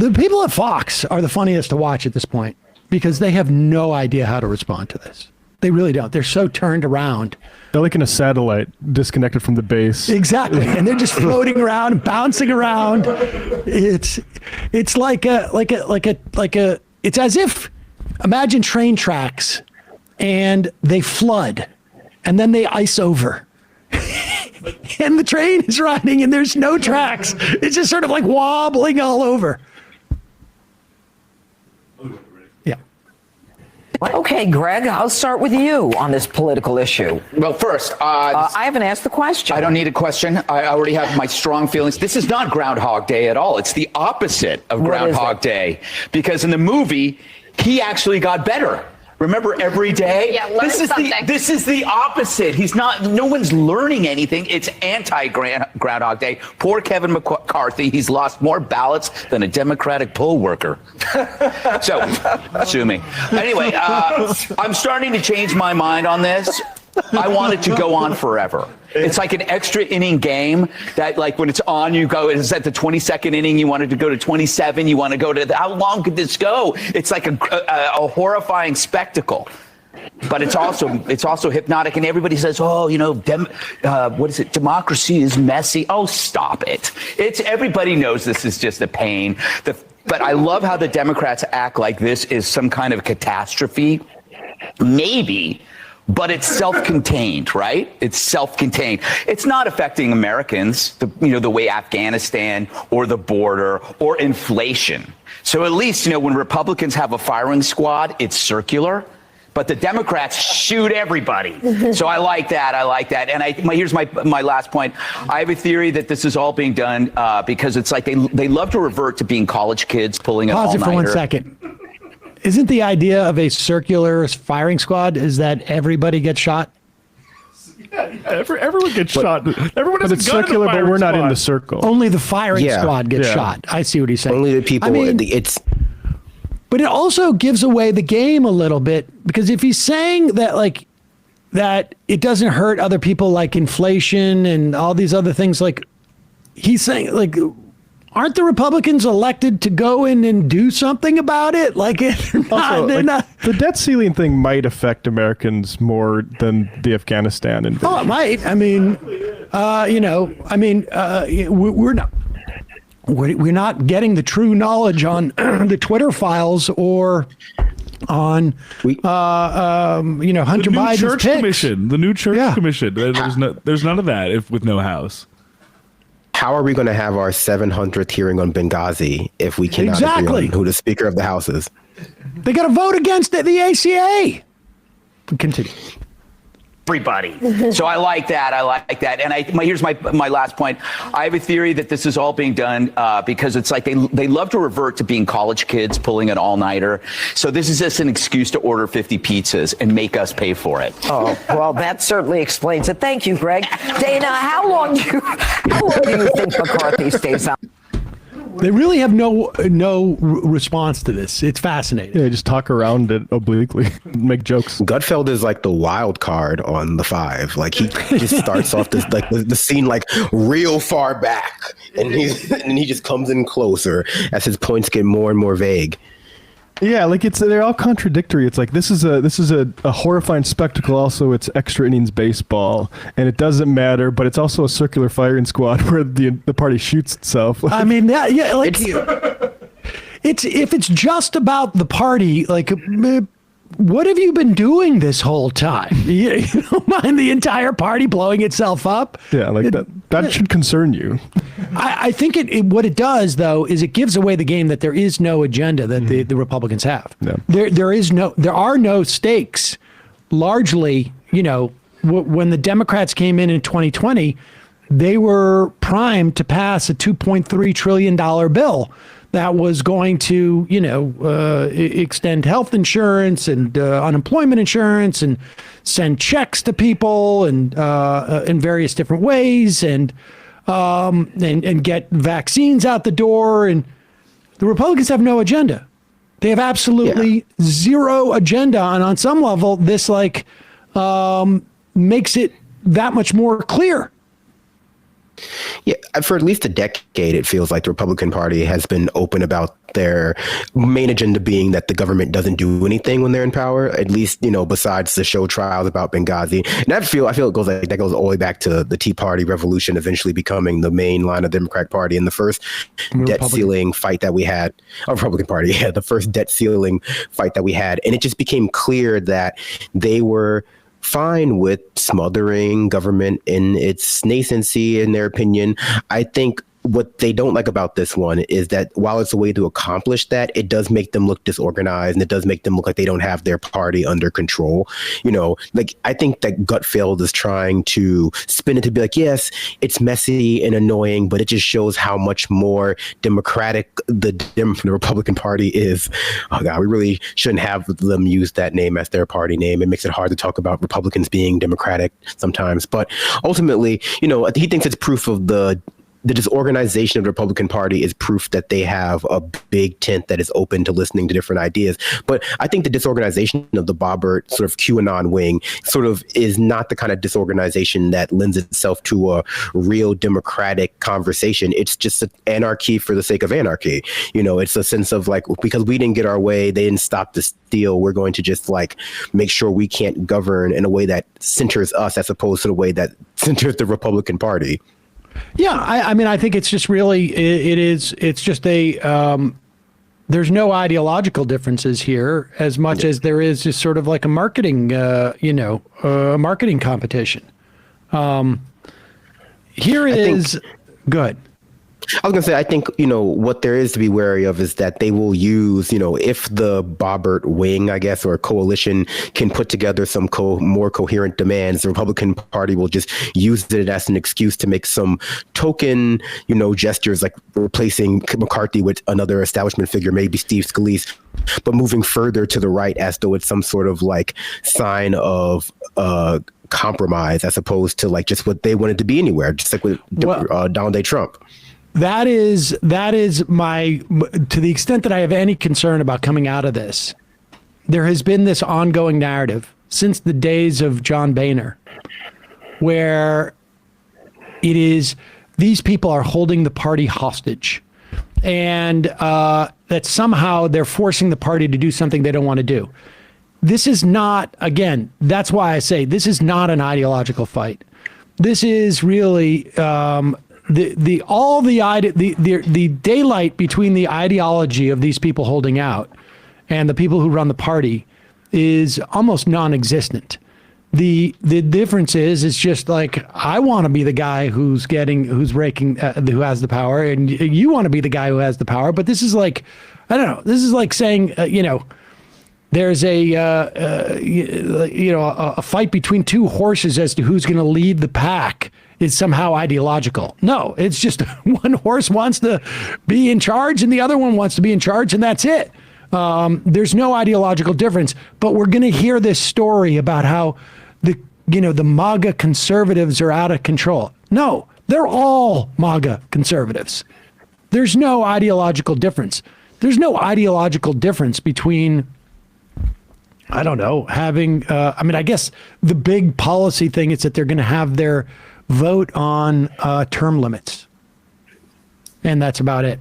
The people at Fox are the funniest to watch at this point because they have no idea how to respond to this. They really don't. They're so turned around. They're like in a satellite, disconnected from the base. Exactly, and they're just floating around, and bouncing around. It's like a. It's as if imagine train tracks, and they flood, and then they ice over, and the train is running, and there's no tracks. It's just sort of like wobbling all over. Okay, Greg, I'll start with you on this political issue. Well, first, I haven't asked the question. I don't need a question. I already have my strong feelings. This is not Groundhog Day at all. It's the opposite of Groundhog Day. Because in the movie, he actually got better. Remember Every Day? Yeah, learn something. This is the opposite. No one's learning anything. It's anti-Groundhog Day. Poor Kevin McCarthy. He's lost more ballots than a Democratic poll worker. So, sue me. Anyway, I'm starting to change my mind on this. I want it to go on forever. It's like an extra inning game that, like, when it's on, you go, it's at the 22nd inning, you wanted to go to 27, you want to go to, how long could this go? It's like a horrifying spectacle. But it's also hypnotic, and everybody says, oh, you know, what is it? Democracy is messy. Oh, stop it. Everybody knows this is just a pain. But I love how the Democrats act like this is some kind of catastrophe. Maybe. But it's self-contained, right? It's self-contained. It's not affecting Americans, the way Afghanistan or the border or inflation. So at least, when Republicans have a firing squad, it's circular. But the Democrats shoot everybody. So I like that. And here's my last point. I have a theory that this is all being done because it's like they love to revert to being college kids pulling an all-nighter. Pause it for 1 second. Isn't the idea of a circular firing squad is that everybody gets shot? Yeah, everyone gets shot. Everyone has a gun circular, in the but we're not squad. in the circle. Only the firing squad gets shot. I see what he's saying. Only the people. But it also gives away the game a little bit, because if he's saying that that it doesn't hurt other people like inflation and all these other things, like he's saying aren't the Republicans elected to go in and do something about it? The debt ceiling thing might affect Americans more than the Afghanistan invasion. Oh, it might. I mean, we're not getting the true knowledge on the Twitter files or on Hunter Biden's church picks. commission. The new church commission. There's none of that with no House. How are we going to have our 700th hearing on Benghazi if we cannot agree on who the Speaker of the House is? They got to vote against the ACA. Continue. Everybody. So I like that. And here's my last point. I have a theory that this is all being done because it's like they love to revert to being college kids pulling an all-nighter. So this is just an excuse to order 50 pizzas and make us pay for it. Oh, well, that certainly explains it. Thank you, Greg. Dana, how long do you think McCarthy stays on? They really have no response to this. It's fascinating. Yeah, just talk around it obliquely, make jokes. Gutfeld is like the wild card on the five. Like he just starts off this the scene real far back, and he just comes in closer as his points get more and more vague. Yeah, they're all contradictory. It's like this is a horrifying spectacle. Also, it's extra innings baseball, and it doesn't matter. But it's also a circular firing squad where the party shoots itself. I mean, it's if it's just about the party, what have you been doing this whole time? You don't mind the entire party blowing itself up? Yeah, that should concern you. I think what it does, though, is it gives away the game that there is no agenda that the Republicans have. Yeah. There are no stakes. Largely, when the Democrats came in 2020, they were primed to pass a $2.3 trillion bill that was going to, extend health insurance and unemployment insurance and send checks to people and in various different ways and get vaccines out the door. And the Republicans have no agenda. They have absolutely zero agenda. And on some level, this makes it that much more clear. Yeah, for at least a decade, it feels like the Republican Party has been open about their main agenda being that the government doesn't do anything when they're in power, at least, besides the show trials about Benghazi. And I feel it goes that goes all the way back to the Tea Party revolution eventually becoming the main line of the Democratic Party. And the first debt ceiling fight that we had, Republican Party, the first debt ceiling fight that we had. And it just became clear that they were fine with smothering government in its nascency, in their opinion. I think what they don't like about this one is that while it's a way to accomplish that, it does make them look disorganized, and it does make them look like they don't have their party under control. I think that Gutfeld is trying to spin it to be like, yes, it's messy and annoying, but it just shows how much more democratic the Republican Party is. Oh God, we really shouldn't have them use that name as their party name. It makes it hard to talk about Republicans being democratic sometimes. But ultimately, he thinks it's proof of the disorganization of the Republican Party is proof that they have a big tent that is open to listening to different ideas. But I think the disorganization of the Boebert sort of QAnon wing sort of is not the kind of disorganization that lends itself to a real democratic conversation. It's just anarchy for the sake of anarchy. It's a sense of like, because we didn't get our way, they didn't stop the steal, we're going to just like make sure we can't govern in a way that centers us as opposed to the way that centers the Republican Party. Yeah, I think it's just really, it's just there's no ideological differences here as much as there is just sort of like a marketing, marketing competition. Good. I was going to say, I think, what there is to be wary of is that they will use, if the Boebert wing, I guess, or coalition can put together some more coherent demands, the Republican Party will just use it as an excuse to make some token, gestures like replacing McCarthy with another establishment figure, maybe Steve Scalise, but moving further to the right as though it's some sort of like sign of compromise as opposed to like just what they wanted to be anywhere, just like with Donald J. Trump. That is my, to the extent that I have any concern about coming out of this, there has been this ongoing narrative since the days of John Boehner, where it is, these people are holding the party hostage, and that somehow they're forcing the party to do something they don't want to do. This is not, again, that's why I say this is not an ideological fight. This is really, the daylight between the ideology of these people holding out and the people who run the party is almost non-existent. The difference is just like, I want to be the guy who has the power, and you want to be the guy who has the power. But this is like, I don't know. This is like saying, there's a fight between two horses as to who's going to lead the pack. Is somehow ideological. No, it's just one horse wants to be in charge and the other one wants to be in charge, and that's it. There's no ideological difference. But we're going to hear this story about how the MAGA conservatives are out of control. No, they're all MAGA conservatives. There's no ideological difference. There's no ideological difference between, I don't know, having, I guess the big policy thing is that they're going to have their vote on term limits. And that's about it.